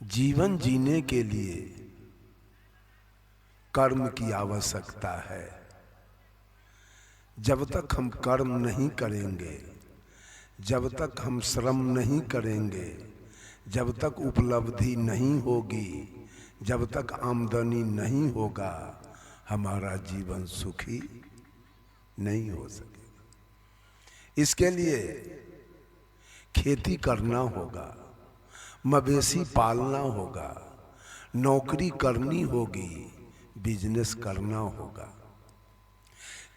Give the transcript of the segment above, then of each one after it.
जीवन जीने के लिए कर्म की आवश्यकता है। जब तक हम कर्म नहीं करेंगे, जब तक हम श्रम नहीं करेंगे, जब तक उपलब्धि नहीं होगी, जब तक आमदनी नहीं होगा, हमारा जीवन सुखी नहीं हो सकेगा। इसके लिए खेती करना होगा, मवेशी पालना होगा, नौकरी करनी होगी, बिजनेस करना होगा,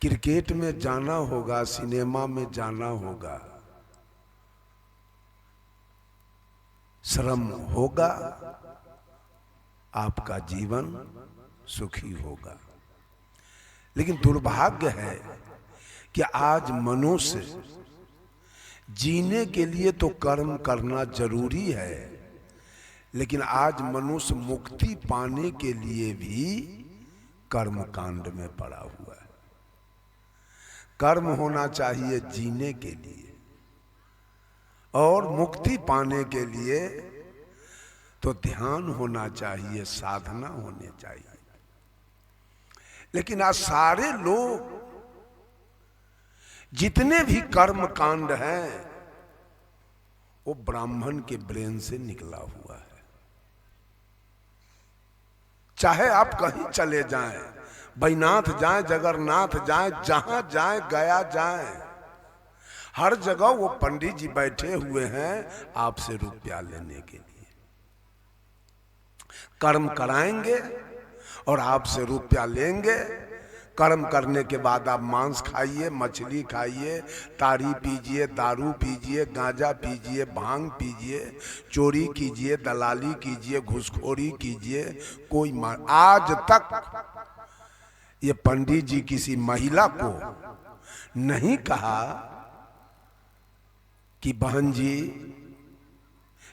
क्रिकेट में जाना होगा, सिनेमा में जाना होगा, श्रम होगा, आपका जीवन सुखी होगा। लेकिन दुर्भाग्य है कि आज मनुष्य जीने के लिए तो कर्म करना जरूरी है, लेकिन आज मनुष्य मुक्ति पाने के लिए भी कर्म कांड में पड़ा हुआ है। कर्म होना चाहिए जीने के लिए, और मुक्ति पाने के लिए तो ध्यान होना चाहिए, साधना होनी चाहिए। लेकिन आज सारे लोग जितने भी कर्म कांड हैं वो ब्राह्मण के ब्रेन से निकला हुआ है। चाहे आप कहीं चले जाएं, बैनाथ जाएं, जगन्नाथ जाएं, जहां जाएं, गया जाएं, हर जगह वो पंडित जी बैठे हुए हैं आपसे रुपया लेने के लिए। कर्म कराएंगे और आपसे रुपया लेंगे। कर्म करने के बाद आप मांस खाइए, मछली खाइए, तारी पीजिए, दारू पीजिए, गांजा पीजिए, भांग पीजिए, चोरी कीजिए, दलाली कीजिए, घूसखोरी कीजिए। कोई आज तक ये पंडित जी किसी महिला को नहीं कहा कि बहन जी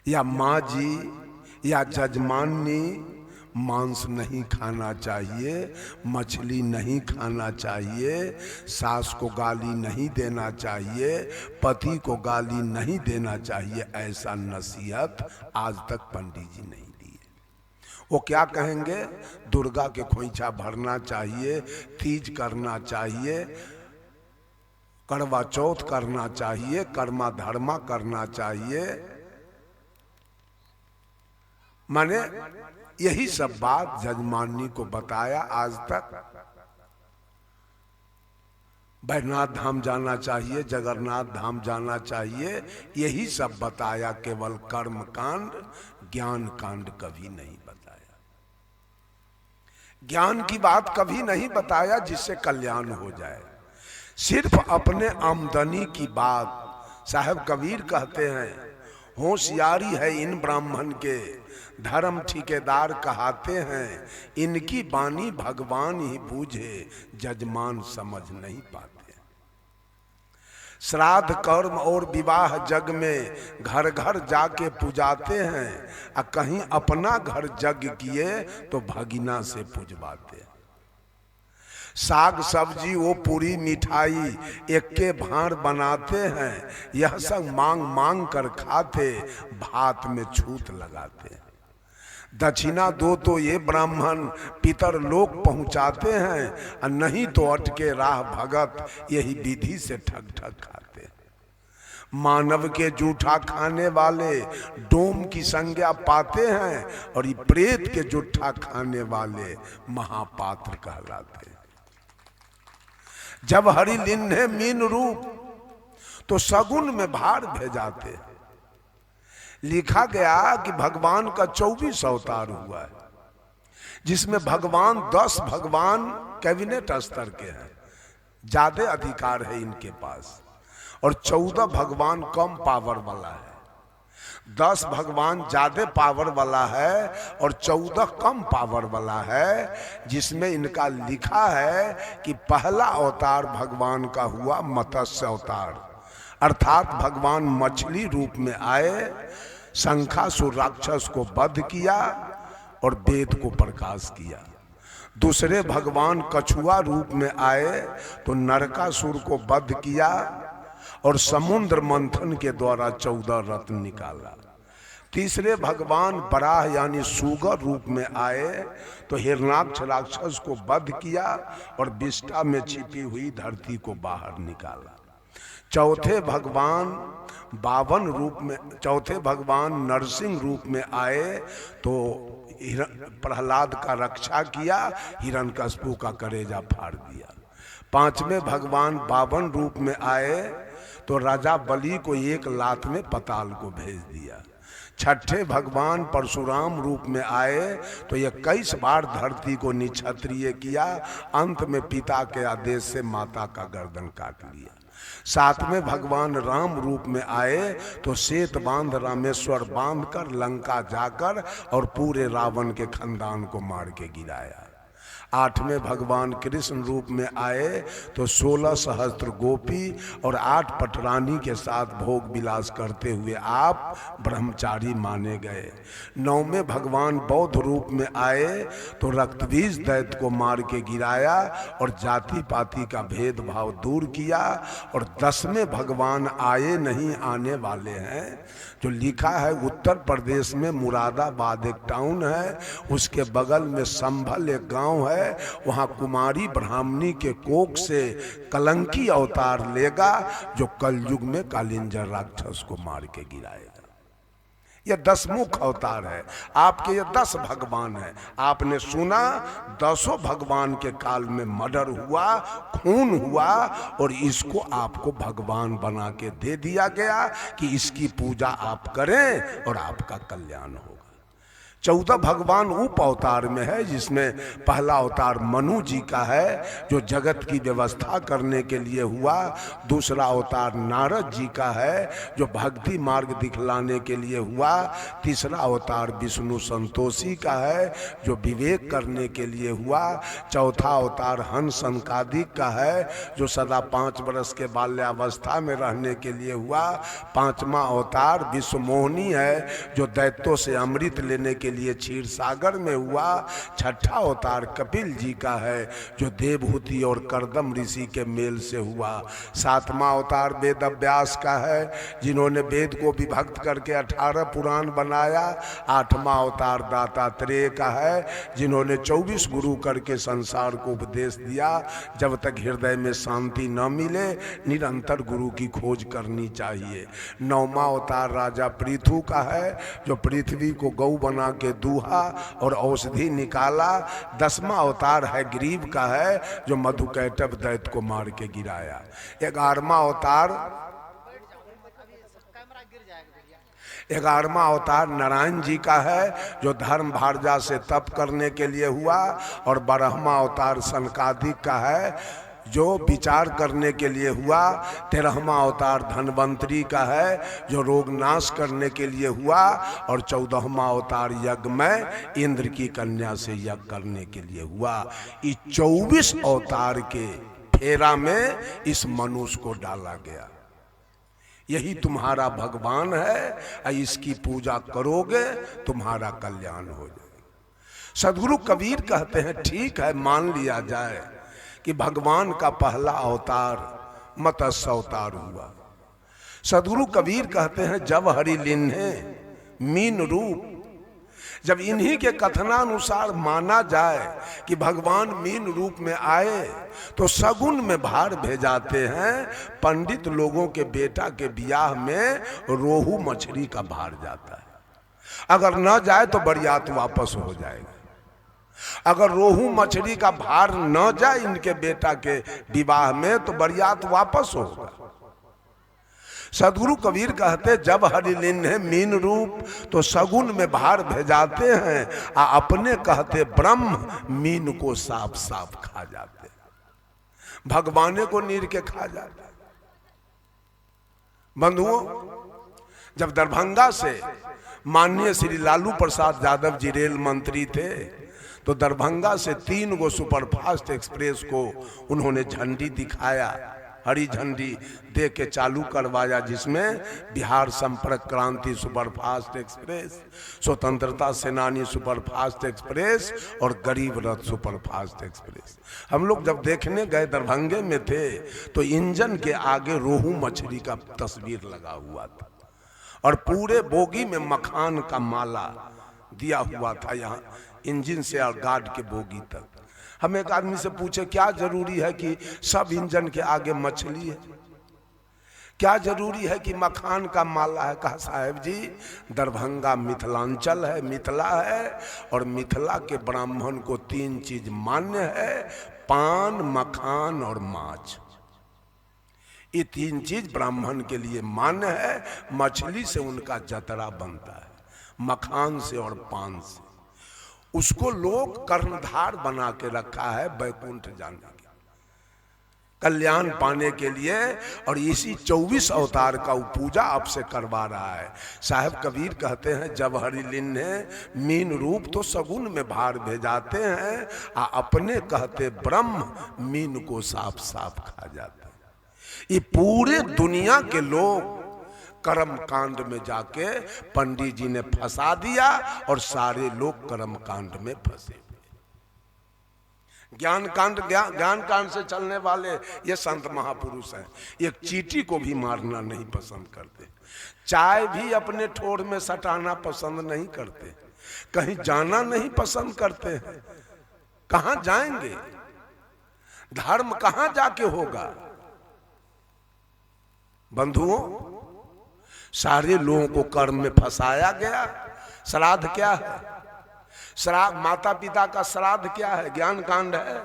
या माँ जी या जजमानी मांस नहीं खाना चाहिए, मछली नहीं खाना चाहिए, सास को गाली नहीं देना चाहिए, पति को गाली नहीं देना चाहिए। ऐसा नसीहत आज तक पंडित जी नहीं दिए। वो क्या कहेंगे? दुर्गा के खोइछा भरना चाहिए, तीज करना चाहिए, करवा चौथ करना चाहिए, कर्मा धर्मा करना चाहिए। माने यही सब बात जजमानी को बताया। आज तक बैजनाथ धाम जाना चाहिए, जगन्नाथ धाम जाना चाहिए, यही सब बताया। केवल कर्म कांड, ज्ञान कांड कभी नहीं बताया। ज्ञान की बात कभी नहीं बताया जिससे कल्याण हो जाए। सिर्फ अपने आमदनी की बात। साहब कबीर कहते हैं, होशियारी है इन ब्राह्मण के, धर्म ठेकेदार कहाते हैं, इनकी बानी भगवान ही बूझे, जजमान समझ नहीं पाते। श्राद्ध कर्म और विवाह जग में घर घर जाके पुजाते हैं, कहीं अपना घर जग किए तो भगिना से पुजवाते हैं। साग सब्जी वो पूरी मिठाई एक के भार बनाते हैं, यह सब मांग मांग कर खाते, भात में छूत लगाते। दक्षिणा दो तो ये ब्राह्मण पितर लोक पहुंचाते हैं, और नहीं तो अटके राह भगत, यही विधि से ठग ठग खाते। मानव के जूठा खाने वाले डोम की संज्ञा पाते हैं, और ये प्रेत के जूठा खाने वाले महापात्र कहलाते हैं। जब हरि लिन्हे मीन रूप तो सगुन में भार भेजाते हैं। लिखा गया कि भगवान का 24 अवतार हुआ है, जिसमें भगवान 10 भगवान कैबिनेट स्तर के हैं, ज्यादा अधिकार है इनके पास, और 14 भगवान कम पावर वाला है। 10 भगवान ज्यादा पावर वाला है और 14 कम पावर वाला है, जिसमें इनका लिखा है कि पहला अवतार भगवान का हुआ मत्स्य अवतार, अर्थात भगवान मछली रूप में आए, शंखासुर राक्षस को वध किया और वेद को प्रकाश किया। दूसरे भगवान कछुआ रूप में आए तो नरकासुर को वध किया और समुद्र मंथन के द्वारा 14 रत्न निकाला। तीसरे भगवान बराह यानी सुगर रूप में आए तो हिरणाक्ष राक्षस को वध किया और विष्ठा में छिपी हुई धरती को बाहर निकाला। चौथे भगवान नरसिंह रूप में आए तो प्रहलाद का रक्षा किया, हिरण्यकशिपु का कलेजा फाड़ दिया। पांचवें भगवान बावन रूप में आए तो राजा बलि को एक लात में पाताल को भेज दिया। छठे भगवान परशुराम रूप में आए तो 21 बार धरती को निक्षत्रिय किया, अंत में पिता के आदेश से माता का गर्दन काट लिया। सातवें भगवान राम रूप में आए तो श्वेत बांध रामेश्वर बांध कर लंका जाकर और पूरे रावण के खानदान को मार के गिराया। आठवें भगवान कृष्ण रूप में आए तो 16 सहस्त्र गोपी और 8 पटरानी के साथ भोग विलास करते हुए आप ब्रह्मचारी माने गए। नौवें भगवान बौद्ध रूप में आए तो रक्तबीज दैत्य को मार के गिराया और जाति पाति का भेदभाव दूर किया। और 10वें भगवान आए नहीं आने वाले हैं, जो लिखा है उत्तर प्रदेश में मुरादाबाद एक टाउन है, उसके बगल में संभल एक गांव है, वहां कुमारी ब्राह्मणी के कोख से कलंकी अवतार लेगा जो कलयुग में कालिंजर राक्षस को मार के गिराएगा। यह 10 मुख अवतार है। आपके ये 10 भगवान है। आपने सुना 10 भगवान के काल में मर्डर हुआ, खून हुआ और इसको आपको भगवान बना के दे दिया गया कि इसकी पूजा आप करें और आपका कल्याण होगा। 14 भगवान उप अवतार में है, जिसमें पहला अवतार मनु जी का है जो जगत की व्यवस्था करने के लिए हुआ। दूसरा अवतार नारद जी का है जो भक्ति मार्ग दिखलाने के लिए हुआ। तीसरा अवतार विष्णु संतोषी का है जो विवेक करने के लिए हुआ। चौथा अवतार हंस संकादिक का है जो सदा 5 वर्ष के बाल्यावस्था में रहने के लिए हुआ। 5वां अवतार विश्वमोहिनी है जो दैत्यों से अमृत लेने के लिए क्षीर सागर में हुआ। 6ठा अवतार कपिल जी का है जो देवहूति और करदम ऋषि के मेल से हुआ। 7वां अवतार वेद व्यास का है जिन्होंने वेद को विभक्त करके 18 पुराण बनाया। 8वां अवतार दातात्रेय का है जिन्होंने 24 गुरु करके संसार को उपदेश दिया। जब तक हृदय में शांति न मिले निरंतर गुरु की खोज करनी चाहिए। 9वां अवतार राजा पृथु का है जो पृथ्वी को गौ बना के दूहा और औषधि निकाला। 10वां अवतार है ग्रीव का है जो मधुकैटभ दैत्य को मार के गिराया। 11वां अवतार नारायण जी का है जो धर्म भारजा से तप करने के लिए हुआ। और 12वां अवतार सनकादिक का है जो विचार करने के लिए हुआ। 13वां अवतार धनवंतरी का है जो रोग नाश करने के लिए हुआ। और 14वां अवतार यज्ञ में इंद्र की कन्या से यज्ञ करने के लिए हुआ। इस 24 अवतार के फेरा में इस मनुष्य को डाला गया। यही तुम्हारा भगवान है, इसकी पूजा करोगे तुम्हारा कल्याण हो जाएगा। सदगुरु कबीर कहते हैं ठीक है मान लिया जाए कि भगवान का पहला अवतार मत्स्य अवतार हुआ। सदगुरु कबीर कहते हैं जब हरि लिन्हे मीन रूप, जब इन्हीं के कथनानुसार माना जाए कि भगवान मीन रूप में आए तो सगुन में भार भेजाते हैं। पंडित लोगों के बेटा के ब्याह में रोहू मछली का भार जाता है। अगर न जाए तो बरियात वापस हो जाएगा। अगर रोहू मछली का भार न जाए इनके बेटा के विवाह में तो बरियात वापस होगा। सदगुरु कबीर कहते जब हरिलिन्हे मीन रूप तो सगुन में भार भेजाते हैं, अपने कहते ब्रह्म मीन को साफ साफ खा जाते, भगवाने को नीर के खा जाते। बंधुओं, जब दरभंगा से माननीय श्री लालू प्रसाद यादव जी रेल मंत्री थे तो दरभंगा से 3 गो सुपरफास्ट एक्सप्रेस को उन्होंने झंडी दिखाया, हरी झंडी दे के चालू करवाया, जिसमें बिहार संपर्क क्रांति सुपरफास्ट एक्सप्रेस, स्वतंत्रता सेनानी सुपरफास्ट एक्सप्रेस और गरीब रथ सुपरफास्ट एक्सप्रेस। हम लोग जब देखने गए दरभंगे में थे तो इंजन के आगे रोहू मछली का तस्वीर लगा हुआ था और पूरे बोगी में मखान का माला दिया हुआ था, यहाँ इंजन से और गार्ड के बोगी तक। हम एक आदमी से पूछे क्या जरूरी है कि सब इंजन के आगे मछली है, क्या जरूरी है कि मखान का माला है? कहा साहब जी दरभंगा मिथिलांचल है, मिथिला है, और मिथिला के ब्राह्मण को 3 चीज मान्य है, पान, मखान और माछ। ये 3 चीज ब्राह्मण के लिए मान्य है। मछली से उनका जतरा बनता है, मखान से और पान से। उसको लोग कर्णधार बना के रखा है बैकुंठ जाने के, कल्याण पाने के लिए। और इसी 24 अवतार का पूजा आपसे करवा रहा है। साहब कबीर कहते हैं जब हरिलिन ने मीन रूप तो सगुन में भार भेजाते हैं, अपने कहते ब्रह्म मीन को साफ साफ खा जाते हैं। ये पूरे दुनिया के लोग कर्म कांड में जाके पंडित जी ने फंसा दिया और सारे लोग कर्म कांड में फंसे। ज्ञान कांड से चलने वाले ये संत महापुरुष हैं। एक चींटी को भी मारना नहीं पसंद करते, चाय भी अपने ठोर में सटाना पसंद नहीं करते, कहीं जाना नहीं पसंद करते हैं। कहां जाएंगे? धर्म कहां जाके होगा? बंधुओं, सारे लोगों को कर्म में फंसाया गया। श्राद्ध क्या है? श्राद्ध माता पिता का श्राद्ध क्या है? ज्ञान कांड है,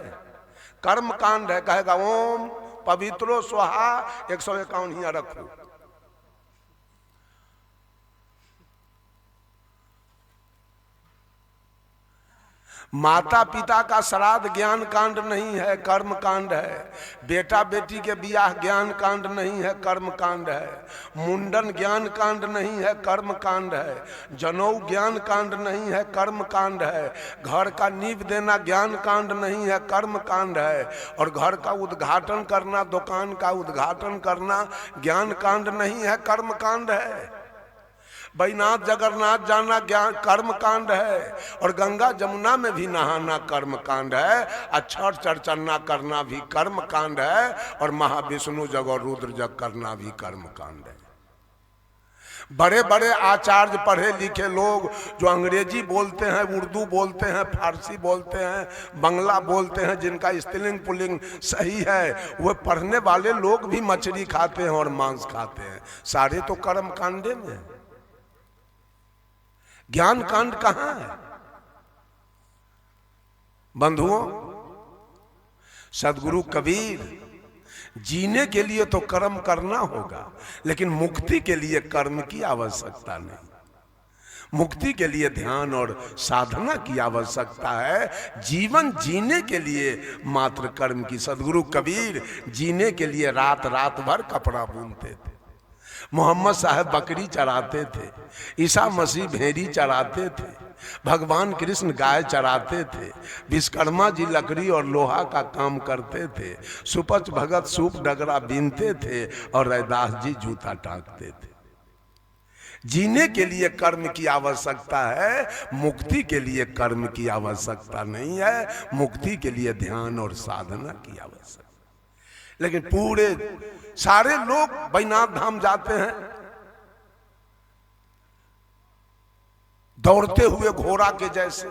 कर्म कांड है। कहेगा ओम पवित्रो स्वाहा 151 हिया रखो। माता पिता का श्राद्ध ज्ञान कांड नहीं है, कर्म कांड है। बेटा बेटी के बियाह ज्ञान कांड नहीं है, कर्म कांड है। मुंडन ज्ञान कांड नहीं है, कर्म कांड है। जनऊ ज्ञान कांड नहीं है, कर्म कांड है। घर का नींव देना ज्ञान कांड नहीं है, कर्म कांड है। और घर का उद्घाटन करना, दुकान का उद्घाटन करना ज्ञान कांड नहीं है, कर्म कांड है। बैनाथ जगन्नाथ जाना ज्ञान कर्म कांड है। और गंगा जमुना में भी नहाना कर्म कांड है। अक्षर चर्चना करना भी कर्म कांड है। और महाविष्णु जग और रुद्र जग करना भी कर्म कांड है। बड़े बड़े आचार्य पढ़े लिखे लोग जो अंग्रेजी बोलते हैं, उर्दू बोलते हैं, फारसी बोलते हैं, बंगला बोलते हैं, जिनका स्त्रीलिंग पुल्लिंग सही है, वह पढ़ने वाले लोग भी मछली खाते हैं और मांस खाते हैं। सारे तो कर्म कांडे में है। ज्ञान कांड कहां है? बंधुओं, सदगुरु कबीर जीने के लिए तो कर्म करना होगा, लेकिन मुक्ति के लिए कर्म की आवश्यकता नहीं। मुक्ति के लिए ध्यान और साधना की आवश्यकता है। जीवन जीने के लिए मात्र कर्म की। सदगुरु कबीर जीने के लिए रात रात भर कपड़ा बुनते थे। मोहम्मद साहब बकरी चराते थे, ईसा मसीह भेड़ी चराते थे, भगवान कृष्ण गाय चराते थे, विश्वकर्मा जी लकड़ी और लोहा का काम करते थे, सुपच भगत सूप डगरा बीनते थे और रैदास जी जूता टांगते थे। जीने के लिए कर्म की आवश्यकता है, मुक्ति के लिए कर्म की आवश्यकता नहीं है। मुक्ति के लिए ध्यान और साधना की आवश्यकता। लेकिन पूरे सारे लोग बैनाथ धाम जाते हैं दौड़ते हुए घोड़ा के जैसे।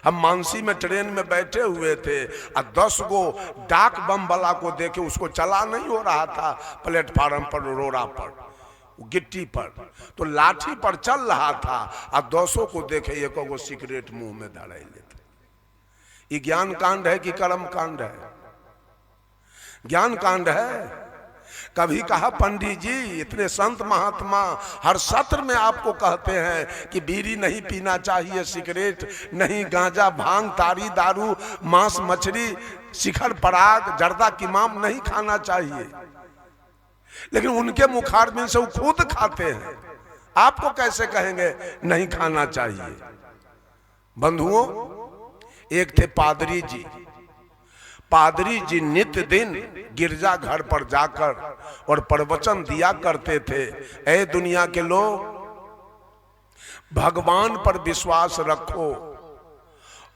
हम मानसी में ट्रेन में बैठे हुए थे और 10 गो डाक बम वाला को देखे, उसको चला नहीं हो रहा था प्लेटफार्म पर, रोड़ा पर, गिट्टी पर, तो लाठी पर चल रहा था और 200 को देखे एक गो सिगरेट मुंह में धराई लेते। ये ज्ञान कांड है कि कर्म कांड है? ज्ञान कांड है। कभी कहा पंडित जी इतने संत महात्मा हर सत्र में आपको कहते हैं कि बीड़ी नहीं पीना चाहिए, सिगरेट नहीं, गांजा भांग तारी दारू मांस मछली शिखर पराग जर्दा किमाम नहीं खाना चाहिए, लेकिन उनके मुखारबिन से वो खुद खाते हैं। आपको कैसे कहेंगे नहीं खाना चाहिए? बंधुओं, एक थे पादरी जी। पादरी जी नित्य दिन गिरजा घर पर जाकर और प्रवचन दिया करते थे। ऐ दुनिया के लोग, भगवान पर विश्वास रखो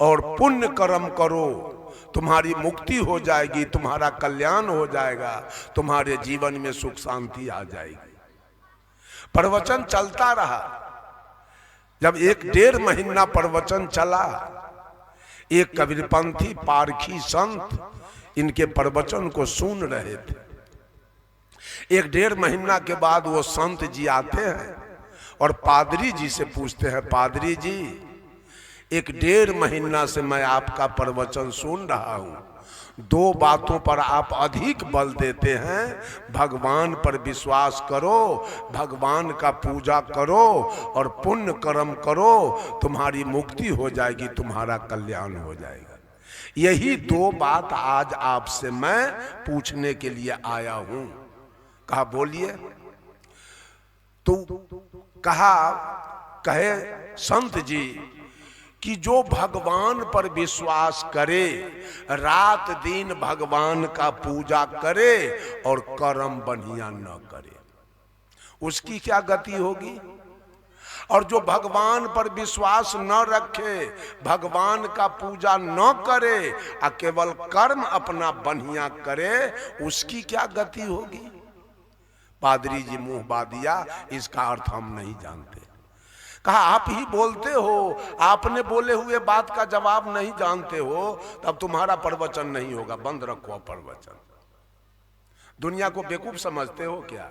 और पुण्य कर्म करो, तुम्हारी मुक्ति हो जाएगी, तुम्हारा कल्याण हो जाएगा, तुम्हारे जीवन में सुख शांति आ जाएगी। प्रवचन चलता रहा। जब 1-1.5 महीना प्रवचन चला, एक कबीरपंथी पारखी संत इनके प्रवचन को सुन रहे थे। 1-1.5 महीना के बाद वो संत जी आते हैं और पादरी जी से पूछते हैं, पादरी जी 1-1.5 महीना से मैं आपका प्रवचन सुन रहा हूं, 2 बातों पर आप अधिक बल देते हैं, भगवान पर विश्वास करो, भगवान का पूजा करो और पुण्य कर्म करो, तुम्हारी मुक्ति हो जाएगी, तुम्हारा कल्याण हो जाएगा। यही 2 बात आज आपसे मैं पूछने के लिए आया हूं। कहा बोलिए। तो कहे संत जी कि जो भगवान पर विश्वास करे, रात दिन भगवान का पूजा करे और कर्म बढ़िया न करे, उसकी क्या गति होगी। और जो भगवान पर विश्वास न रखे, भगवान का पूजा न करे और केवल कर्म अपना बढ़िया करे, उसकी क्या गति होगी। पादरी जी मुंह बा दिया, इसका अर्थ हम नहीं जानते। कहा आप ही बोलते हो, आपने बोले हुए बात का जवाब नहीं जानते हो, तब तुम्हारा प्रवचन नहीं होगा, बंद रखो प्रवचन। दुनिया को बेवकूफ समझते हो क्या।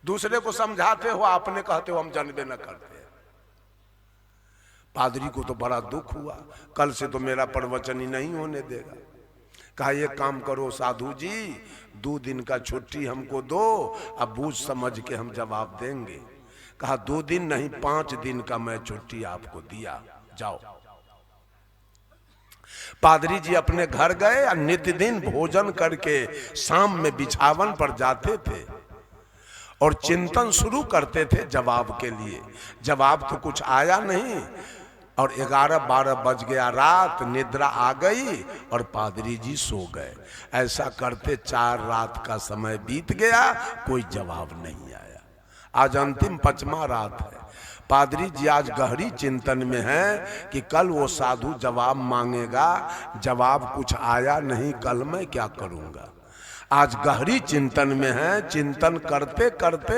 दूसरे को समझाते हो, आपने कहते हो हम जानबे न करते। पादरी को तो बड़ा दुख हुआ, कल से तो मेरा प्रवचन ही नहीं होने देगा। कहा एक काम करो साधु जी, 2 दिन का छुट्टी हमको दो, अब बूझ समझ के हम जवाब देंगे। कहा 2 दिन नहीं 5 दिन का मैं छुट्टी आपको दिया, जाओ। पादरी जी अपने घर गए और नित्य दिन भोजन करके शाम में बिछावन पर जाते थे और चिंतन शुरू करते थे जवाब के लिए। जवाब तो कुछ आया नहीं और 11-12 बज गया रात, निद्रा आ गई और पादरी जी सो गए। ऐसा करते 4 रात का समय बीत गया, कोई जवाब नहीं आया। आज अंतिम 5वां रात है। पादरी जी आज गहरी चिंतन में है कि कल वो साधु जवाब मांगेगा, जवाब कुछ आया नहीं, कल मैं क्या करूंगा। आज गहरी चिंतन में है। चिंतन करते करते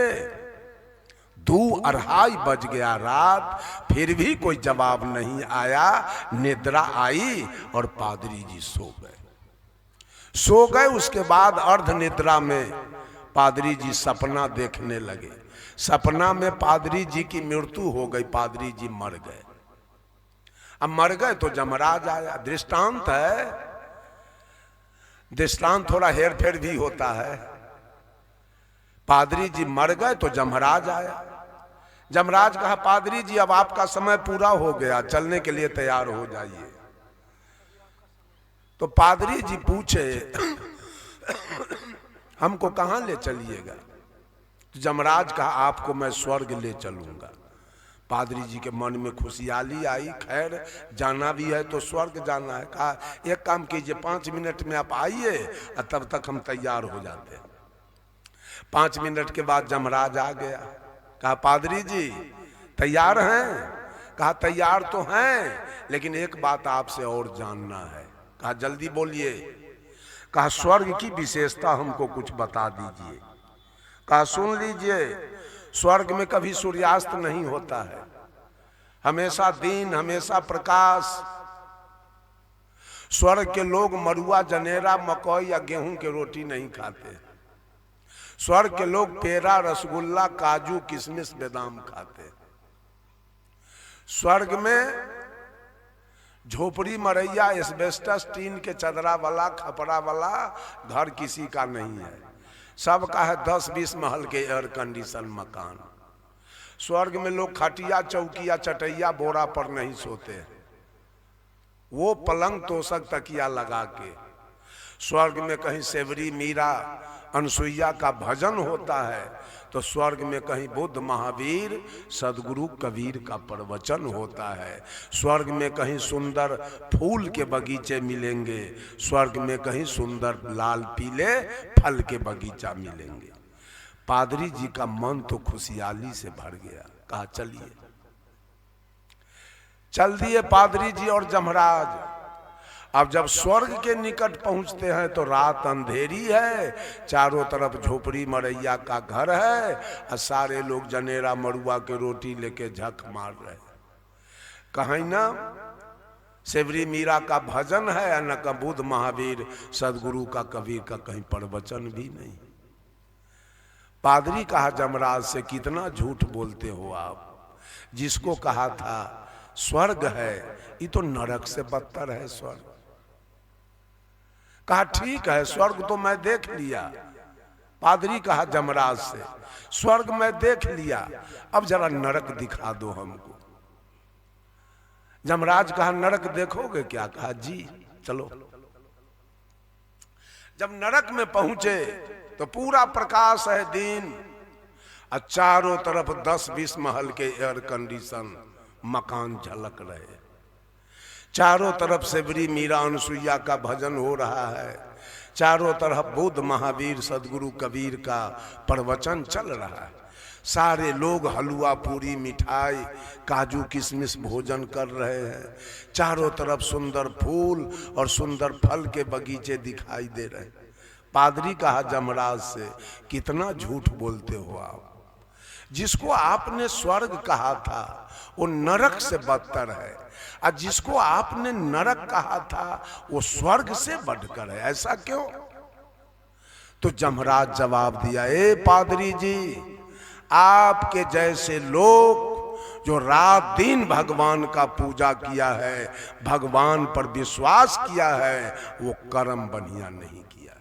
2-2:30 बज गया रात, फिर भी कोई जवाब नहीं आया। निद्रा आई और पादरी जी सो गए। उसके बाद अर्ध निद्रा में पादरी जी सपना देखने लगे। सपना में पादरी जी की मृत्यु हो गई, पादरी जी मर गए। अब मर गए तो जमराज आया। दृष्टांत है, दृष्टांत थोड़ा हेर फेर भी होता है। पादरी जी मर गए तो जमराज आया। जमराज कहा पादरी जी अब आपका समय पूरा हो गया, चलने के लिए तैयार हो जाइए। तो पादरी जी पूछे हमको कहां ले चलिएगा। तो जमराज कहा आपको मैं स्वर्ग ले चलूंगा। पादरी जी के मन में खुशहाली आई, खैर जाना भी है तो स्वर्ग जाना है। कहा एक काम कीजिए 5 मिनट में आप आइए और तब तक हम तैयार हो जाते हैं। 5 मिनट के बाद जमराज आ गया। कहा पादरी जी तैयार हैं। कहा तैयार तो हैं, लेकिन एक बात आपसे और जानना है। कहा जल्दी बोलिए। कहा स्वर्ग की विशेषता हमको कुछ बता दीजिए। कहा सुन लीजिए, स्वर्ग में कभी सूर्यास्त नहीं होता है, हमेशा दिन, हमेशा प्रकाश। स्वर्ग के लोग मरुआ, जनेरा, मकई या गेहूं की रोटी नहीं खाते। स्वर्ग के लोग पेड़ा, रसगुल्ला, काजू, किशमिश, बादाम खाते। स्वर्ग में झोपड़ी, मरैया, एस्बेस्टस, टीन के चदरा वाला, खपड़ा वाला घर किसी का नहीं है। सबका है 10-20 महल के एयर कंडीशन मकान। स्वर्ग में लोग खटिया, चौकिया, चटैया, बोरा पर नहीं सोते, वो पलंग, तोशक, तकिया लगा के। स्वर्ग में कहीं सेवरी, मीरा, अनसुईया का भजन होता है, तो स्वर्ग में कहीं बुद्ध, महावीर, सदगुरु, कबीर का प्रवचन होता है। स्वर्ग में कहीं सुंदर फूल के बगीचे मिलेंगे, स्वर्ग में कहीं सुंदर लाल पीले फल के बगीचा मिलेंगे। पादरी जी का मन तो खुशहाली से भर गया। कहा चलिए। चल दिए पादरी जी और जमराज। अब जब स्वर्ग के निकट पहुंचते हैं तो रात अंधेरी है, चारों तरफ झोपड़ी मरैया का घर है और सारे लोग जनेरा मड़ुआ के रोटी लेके झक मार रहे। कहीं ना सेवरी मीरा का भजन है न का बुद्ध महावीर सदगुरु का कबीर का कहीं प्रवचन भी नहीं। पादरी कहा जमराज से, कितना झूठ बोलते हो आप, जिसको कहा था स्वर्ग है ये तो नरक से बदतर है स्वर्ग। कहा ठीक है स्वर्ग तो मैं देख लिया। पादरी कहा जमराज से, स्वर्ग मैं देख लिया, अब जरा नरक दिखा दो हमको। जमराज कहा नरक देखोगे क्या? कहा जी चलो। जब नरक में पहुंचे तो पूरा प्रकाश है दिन और चारों तरफ 10-20 महल के एयर कंडीशन मकान झलक रहे। चारों तरफ सेवरी मीरा अनुसुईया का भजन हो रहा है, चारों तरफ बुद्ध महावीर सदगुरु कबीर का प्रवचन चल रहा है। सारे लोग हलवा पूरी मिठाई काजू किशमिश भोजन कर रहे हैं। चारों तरफ सुंदर फूल और सुंदर फल के बगीचे दिखाई दे रहे हैं। पादरी कहा जमराज से, कितना झूठ बोलते हो आप, जिसको आपने स्वर्ग कहा था वो नरक से बदतर है और जिसको आपने नरक कहा था वो स्वर्ग से बढ़कर है, ऐसा क्यों? तो जमराज जवाब दिया, ए पादरी जी, आपके जैसे लोग जो रात दिन भगवान का पूजा किया है, भगवान पर विश्वास किया है, वो कर्म बढ़िया नहीं किया।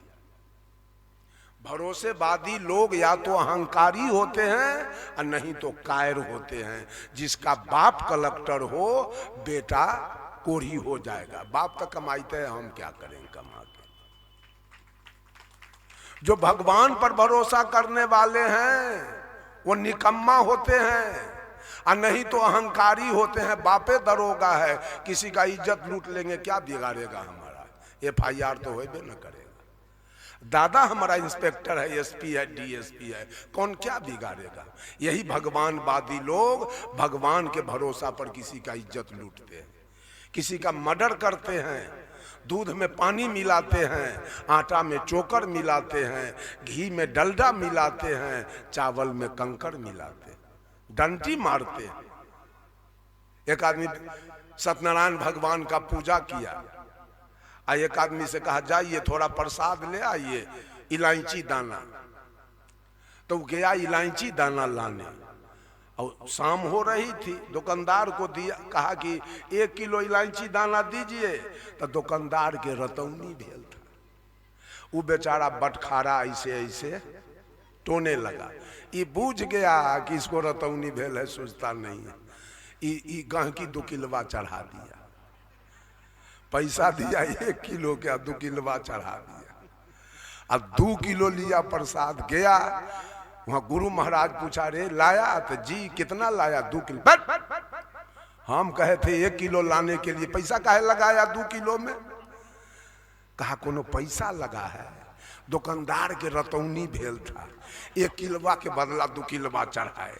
भरोसेवादी लोग या तो अहंकारी होते हैं और नहीं तो कायर होते हैं। जिसका बाप कलेक्टर हो बेटा कोढ़ी हो जाएगा। बाप तो कमाते हैं, हम क्या करेंगे कमा के। जो भगवान पर भरोसा करने वाले हैं वो निकम्मा होते हैं और नहीं तो अहंकारी होते हैं। बापे दरोगा है, किसी का इज्जत लूट लेंगे, क्या बिगाड़ेगा हमारा? FIR तो होबे न करेगा। दादा हमारा इंस्पेक्टर है, SP है, DSP है, कौन क्या बिगाड़ेगा? यही भगवानवादी लोग भगवान के भरोसा पर किसी का इज्जत लूटते हैं, किसी का मर्डर करते हैं, दूध में पानी मिलाते हैं, आटा में चोकर मिलाते हैं, घी में डलडा मिलाते हैं, चावल में कंकड़ मिलाते हैं, डंटी मारते हैं। एक आदमी सत्यनारायण भगवान का पूजा किया, एक आदमी से कहा जाइए थोड़ा प्रसाद ले आइए, इलायची दाना। तो गया इलायची दाना लाने और शाम हो रही थी, दुकानदार को दिया, कहा कि 1 किलो इलायची दाना दीजिए। तो दुकानदार के रतौनी भेल था, वो बेचारा बटखारा ऐसे ऐसे टोने लगा। ये बूझ गया कि इसको रतौनी भेल है, सोचता नहीं है, ये गहकी 2 किलोवा चढ़ा दिया। पैसा दिया 1 किलो का, 2 किलोवा चढ़ा दिया। अब 2 किलो लिया प्रसाद, गया वहां गुरु महाराज पूछा, रे लाया? तो जी कितना लाया? 2 किलो। हम कहे थे 1 किलो लाने के लिए, पैसा काहे लगाया 2 किलो में? कहा कोनो पैसा लगा है, दुकानदार के रतौनी भेल था, 1 किलोवा के बदला 2 किलोवा चढ़ाए।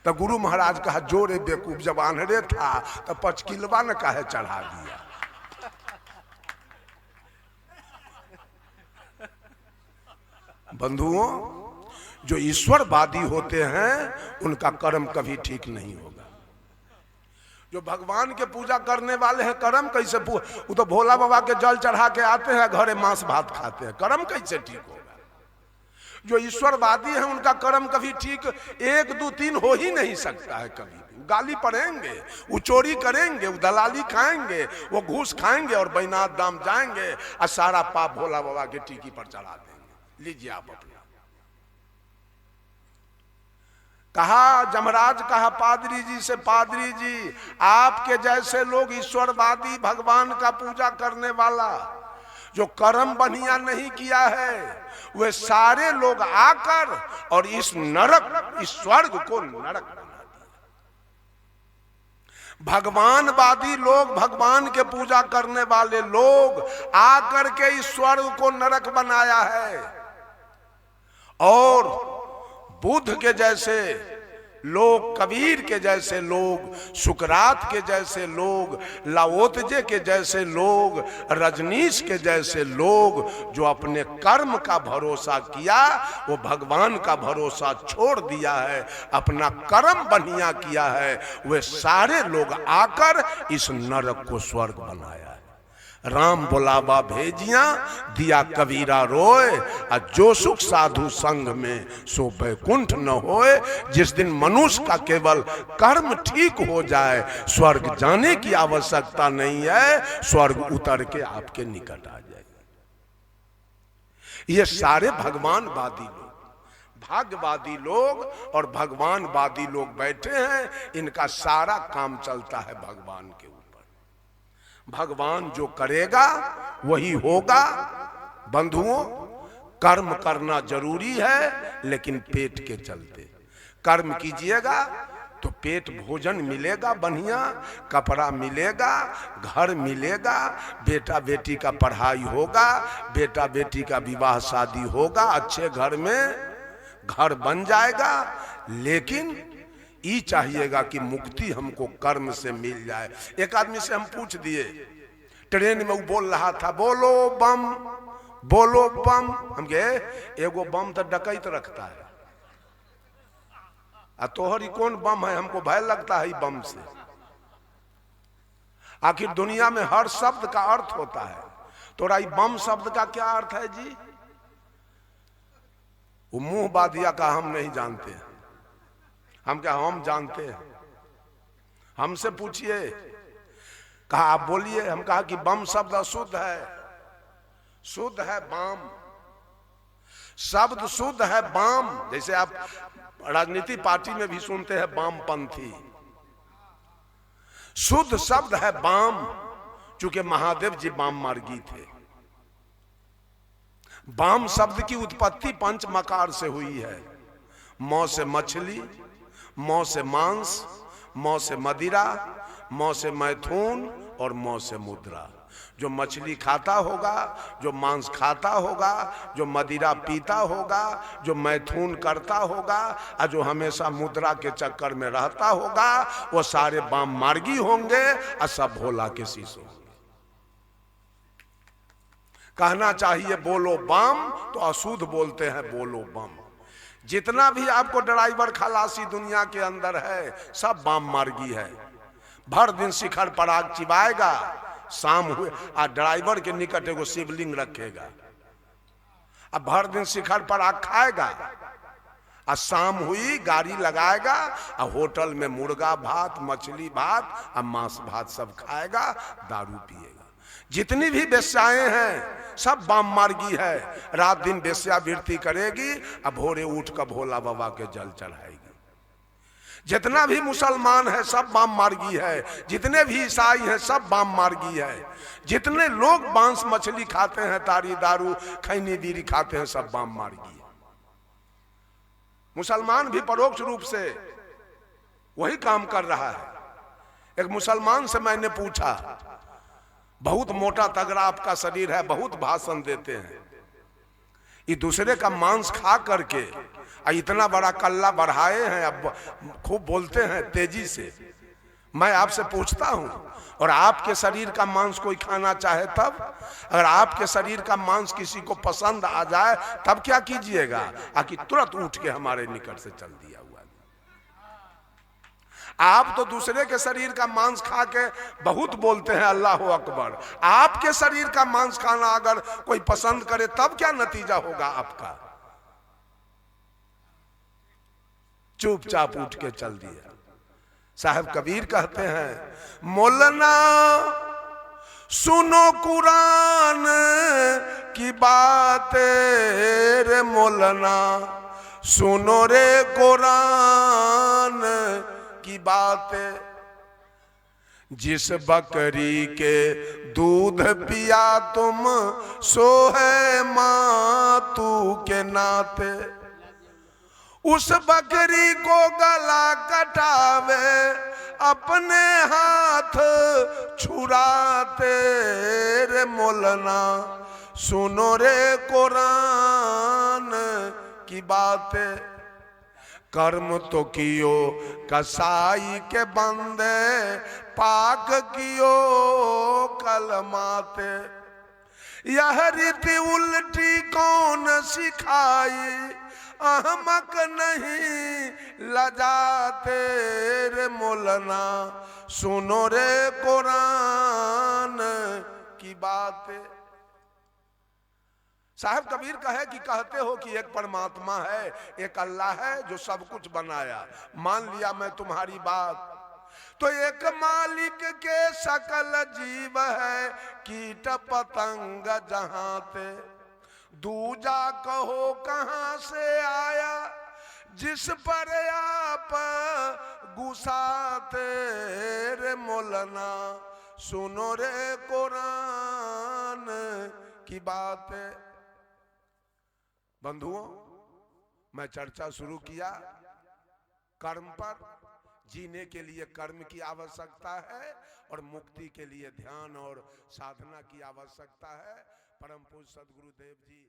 तो गुरु महाराज कहा, जोरे बेकूफ, जब आन्हरे था तो 5 किलोवा न काहे चढ़ा दिया। बंधुओं, जो ईश्वरवादी होते हैं उनका कर्म कभी ठीक नहीं होगा। जो भगवान के पूजा करने वाले हैं, कर्म कैसे? वो तो भोला बाबा के जल चढ़ा के आते हैं, घरे मांस भात खाते हैं, कर्म कैसे ठीक होगा? जो ईश्वरवादी हैं उनका कर्म कभी ठीक 1, 2, 3 हो ही नहीं सकता है। कभी गाली पड़ेंगे, वो चोरी करेंगे, वो दलाली खाएंगे, वो घूस खाएंगे और बैनाथ धाम जाएंगे और सारा पाप भोला बाबा के टीकी पर चढ़ा देंगे। लीजिए आप अपना। कहा जमराज, कहा पादरी जी से, पादरी जी आपके जैसे लोग ईश्वरवादी, भगवान का पूजा करने वाला, जो कर्म बढ़िया नहीं किया है, वे सारे लोग आकर और इस नरक, इस स्वर्ग को नरक बना दिया। भगवानवादी लोग, भगवान के पूजा करने वाले लोग आकर के इस स्वर्ग को नरक बनाया है। और बुद्ध के जैसे लोग कबीर के जैसे लोग, सुकरात के जैसे लोग, लाओत्जे के जैसे लोग, रजनीश के जैसे लोग जो अपने कर्म का भरोसा किया, वो भगवान का भरोसा छोड़ दिया है, अपना कर्म बढ़िया किया है, वे सारे लोग आकर इस नरक को स्वर्ग बनाया है। राम बुलावा भेजिया, दिया कबीरा रोए, और जो सुख साधु संग में सो बैकुंठ न होए। जिस दिन मनुष्य का केवल कर्म ठीक हो जाए, स्वर्ग जाने की आवश्यकता नहीं है, स्वर्ग उतर के आपके निकट आ जाए। ये सारे भगवानवादी लोग, भाग्यवादी लोग और भगवानवादी लोग बैठे हैं, इनका सारा काम चलता है भगवान के ऊपर। भगवान जो करेगा वही होगा। बंधुओं, कर्म करना जरूरी है, लेकिन पेट के चलते। कर्म कीजिएगा तो पेट भोजन मिलेगा, बढ़िया कपड़ा मिलेगा, घर मिलेगा, बेटा बेटी का पढ़ाई होगा, बेटा बेटी का विवाह शादी होगा, अच्छे घर में घर बन जाएगा। लेकिन ये चाहिएगा कि मुक्ति हमको कर्म से मिल जाए। एक आदमी से हम पूछ दिए, ट्रेन में वो बोल रहा था, बोलो बम बोलो बम। हम कहे एगो बम तो डकैत रखता है, आ तोहरी कौन बम है, हमको भय लगता है बम से। आखिर दुनिया में हर शब्द का अर्थ होता है, तोरा बम शब्द का क्या अर्थ है जी? वो मुंह बादिया का हम नहीं जानते हैं। हम क्या हम जानते हैं? हमसे पूछिए। कहा आप बोलिए। हम कहा कि बम शब्द अशुद्ध है, शुद्ध है बाम। शब्द शुद्ध है बाम। जैसे आप राजनीति पार्टी में भी सुनते हैं बामपंथी। शुद्ध शब्द है बाम, चूंकि महादेव जी बाम मार्गी थे। बाम शब्द की उत्पत्ति पंच मकार से हुई है। मौ से मछली, मौ से मांस, मौ से मदिरा, मौ से मैथुन और मौ से मुद्रा। जो मछली खाता होगा, जो मांस खाता होगा, जो मदिरा पीता होगा, जो मैथुन करता होगा और जो हमेशा मुद्रा के चक्कर में रहता होगा, वो सारे बाम मार्गी होंगे और सब भोला के शीश होंगे। कहना चाहिए बोलो बम, तो अशुद्ध बोलते हैं बोलो बम। जितना भी आपको ड्राइवर खलासी दुनिया के अंदर है, सब बाम मार्गी है। भर दिन शिखर पराग चिबाएगा, शाम हुए और ड्राइवर के निकट एगो शिवलिंग रखेगा। अब भर दिन शिखर पराग खाएगा और शाम हुई गाड़ी लगाएगा और होटल में मुर्गा भात, मछली भात और मांस भात सब खाएगा, दारू पिएगा। जितनी भी वेश्याएं हैं सब बाम मार्गी है। रात दिन वेश्यावृत्ति करेगी और भोरे उठ कर भोला बाबा के जल चढ़ाएगी। जितना भी मुसलमान है सब बाम मार्गी है। जितने भी ईसाई हैं सब बाम मार्गी है। जितने लोग मांस मछली खाते हैं, तारी दारू खैनी बीड़ी खाते हैं, सब बाम मार्गी है। मुसलमान भी परोक्ष रूप से वही काम कर रहा है। एक मुसलमान से मैंने पूछा, बहुत मोटा तगड़ा आपका शरीर है, बहुत भाषण देते हैं, ये दूसरे का मांस खा करके इतना बड़ा कल्ला बढ़ाए हैं, अब खूब बोलते हैं तेजी से। मैं आपसे पूछता हूं, और आपके शरीर का मांस कोई खाना चाहे तब? अगर आपके शरीर का मांस किसी को पसंद आ जाए तब क्या कीजिएगा? आकि तुरंत उठ के हमारे निकट से चल दिया हुआ। आप तो दूसरे के शरीर का मांस खा के बहुत बोलते हैं अल्लाह अकबर। आपके शरीर का मांस खाना अगर कोई पसंद करे तब क्या नतीजा होगा आपका? चुपचाप उठ के चल दिया। साहब कबीर कहते हैं, मौलाना सुनो कुरान की बात रे मौलाना, सुनो रे कुरान की बात। जिस बकरी के दूध पिया तुम, सो है मातू के नाते। उस बकरी को गला कटावे, अपने हाथ छुराते रे मौलाना, सुनो रे कुरान की बातें। कर्म तो कियो कसाई के बंदे, पाक कियो कलमाते। यह रीति उल्टी कौन सिखाई, अहमक नहीं लजाते रे मौलाना, सुनो रे कुरान की बातें। साहब कबीर कहे कि कहते हो कि एक परमात्मा है, एक अल्लाह है जो सब कुछ बनाया, मान लिया मैं तुम्हारी बात। तो एक मालिक के सकल जीव है, कीट पतंग जहां थे। दूजा कहो कहां से आया, जिस पर आप गुस्साते रे मौलाना, सुनो रे कुरान की बातें। बंधुओं, मैं चर्चा शुरू किया कर्म पर। जीने के लिए कर्म की आवश्यकता है और मुक्ति के लिए ध्यान और साधना की आवश्यकता है। परम पूज्य सदगुरुदेव जी